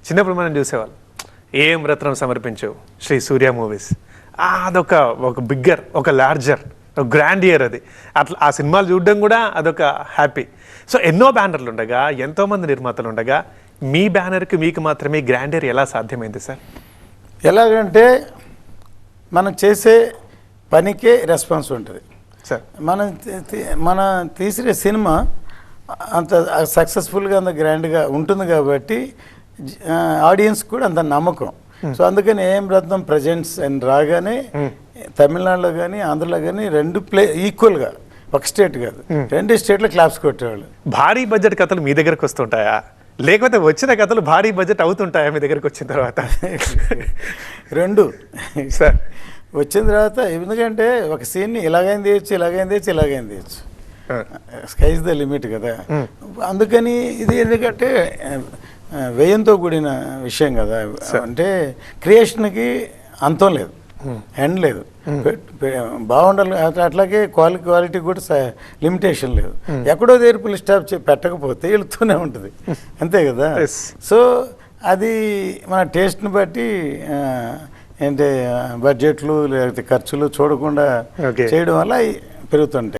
చిన్నప్పుడు మనం చూసేవాళ్ళం ఏం రత్నం సమర్పించవు శ్రీ సూర్య మూవీస్. అదొక బిగ్గర్, ఒక లార్జర్, ఒక గ్రాండ్ ఇయర్ అది. అట్లా ఆ సినిమాలు చూడడం కూడా అదొక హ్యాపీ. సో ఎన్నో బ్యానర్లు ఉండగా, ఎంతోమంది నిర్మాతలు ఉండగా, మీ బ్యానర్కి మీకు మాత్రమే గ్రాండ్ ఇయర్ ఎలా సాధ్యమైంది సార్? ఎలాగంటే మనం చేసే పనికే రెస్పాన్స్ ఉంటుంది సార్. మనం తీసిన సినిమా అంత సక్సెస్ఫుల్గా అంత గ్రాండ్గా ఉంటుంది కాబట్టి ఆడియన్స్ కూడా అంత నమ్మకం. సో అందుకని ఏం రత్నం ప్రజెంట్స్ అని రాగానే తమిళనాడులో కానీ ఆంధ్రలో కానీ రెండు ఈక్వల్గా, ఒక స్టేట్ కాదు 2 స్టేట్లో క్లాప్స్ కొట్టేవాళ్ళు. భారీ బడ్జెట్ కథలు మీ దగ్గరకు వస్తుంటాయా, లేకపోతే వచ్చిన కథలు భారీ బడ్జెట్ అవుతుంటాయా మీ దగ్గరకు వచ్చిన తర్వాత? రెండు సార్. వచ్చిన తర్వాత ఎందుకంటే ఒక సీన్ని ఇలాగైనా తీయచ్చు, ఇలాగైనా తీయచ్చు, ఇలాగైనా తీయచ్చు. స్కైజ్ ద లిమిట్ కదా. అందుకని ఇది ఎందుకంటే వ్యయంతో కూడిన విషయం కదా. అంటే క్రియేషన్కి అంతం లేదు, ఎండ్ లేదు. బాగుండాలి. అట్లాగే క్వాలిటీ కూడా లిమిటేషన్ లేదు. ఎక్కడో దగ్గర పులి స్టాప్ పెట్టకపోతే వెళుతూనే ఉంటుంది, అంతే కదా. సో అది మన టేస్ట్ని బట్టి ఏంటి బడ్జెట్లు లేకపోతే ఖర్చులు చూడకుండా చేయడం వల్ల పెరుగుతుంటాయి.